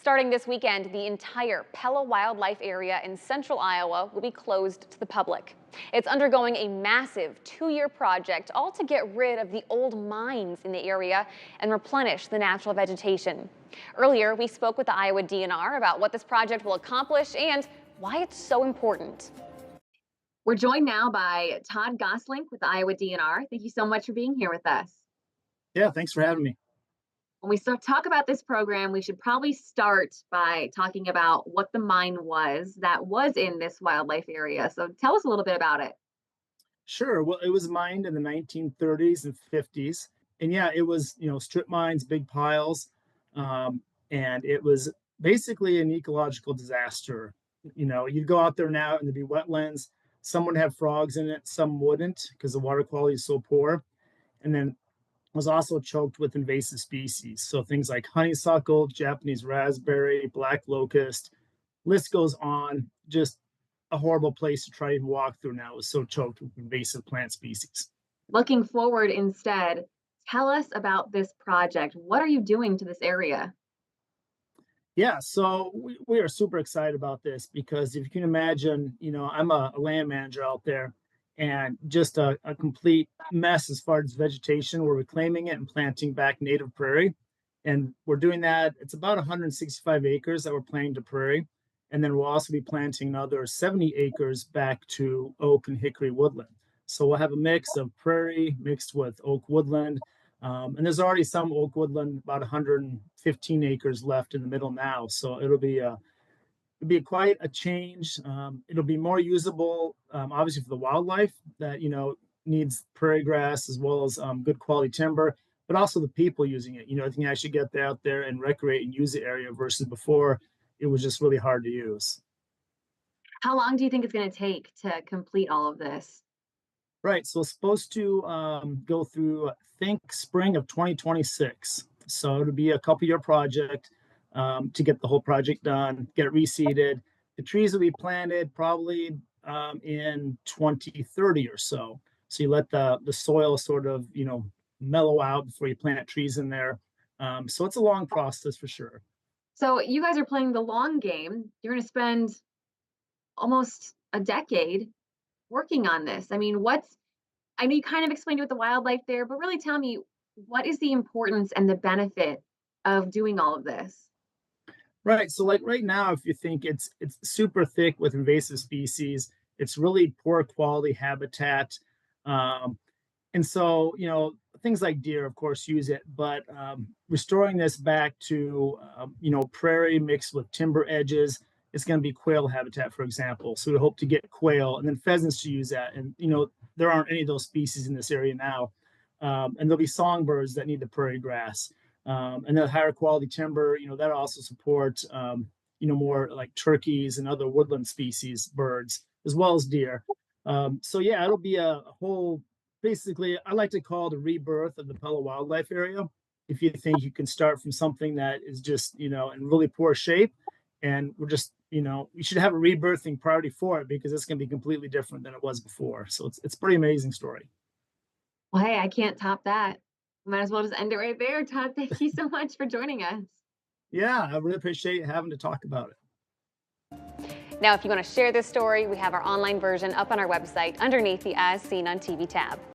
Starting this weekend, the entire Pella Wildlife Area in central Iowa will be closed to the public. It's undergoing a massive 2-year project, all to get rid of the old mines in the area and replenish the natural vegetation. Earlier, we spoke with the Iowa DNR about what this project will accomplish and why it's so important. We're joined now by Todd Goslink with the Iowa DNR. Thank you so much for being here with us. Yeah, thanks for having me. When we start talk about this program, we should probably start by talking about what the mine was that was in this wildlife area. So tell us a little bit about it. Sure. Well, it was mined in the 1930s and 50s. And yeah, it was, strip mines, big piles. Um, and it was basically an ecological disaster. You'd go out there now and there'd be wetlands. Some would have frogs in it, some wouldn't because the water quality is so poor. And then was also choked with invasive species. So things like honeysuckle, Japanese raspberry, black locust, list goes on. Just a horrible place to try and walk through now. It was so choked with invasive plant species. Looking forward instead, tell us about this project. What are you doing to this area? Yeah, so we are super excited about this because if you can imagine, I'm a land manager out there and just a complete mess as far as vegetation. We're reclaiming it and planting back native prairie. And we're doing that. It's about 165 acres that we're planting to prairie. And then we'll also be planting another 70 acres back to oak and hickory woodland. So we'll have a mix of prairie mixed with oak woodland. And there's already some oak woodland, about 115 acres left in the middle now. So it'll be quite a change. It'll be more usable, obviously for the wildlife that needs prairie grass as well as good quality timber, but also the people using it. They can actually get out there and recreate and use the area versus before it was just really hard to use. How long do you think it's going to take to complete all of this? Right. So it's supposed to go through, I think, spring of 2026. So it'll be a couple-year project to get the whole project done, get it reseeded. The trees will be planted probably in 2030 or so. So you let the soil sort of, mellow out before you plant trees in there. So it's a long process for sure. So you guys are playing the long game. You're going to spend almost a decade working on this. I know you kind of explained it with the wildlife there, but really tell me, what is the importance and the benefit of doing all of this? Right. So like right now, if you think it's super thick with invasive species, it's really poor quality habitat. Um, and so, things like deer, of course, use it, but restoring this back to, prairie mixed with timber edges, it's going to be quail habitat, for example. So we hope to get quail and then pheasants to use that. And, there aren't any of those species in this area now. And there'll be songbirds that need the prairie grass. And then higher quality timber, that also support, more like turkeys and other woodland species, birds, as well as deer. So yeah, it'll be a whole, basically, I like to call it a rebirth of the Pella Wildlife Area. If you think you can start from something that is just, in really poor shape, and we're just, we should have a rebirthing priority for it because it's going to be completely different than it was before. So it's a pretty amazing story. Well, hey, I can't top that. Might as well just end it right there. Todd, thank you so much for joining us. Yeah, I really appreciate having to talk about it. Now, if you want to share this story, we have our online version up on our website underneath the As Seen on TV tab.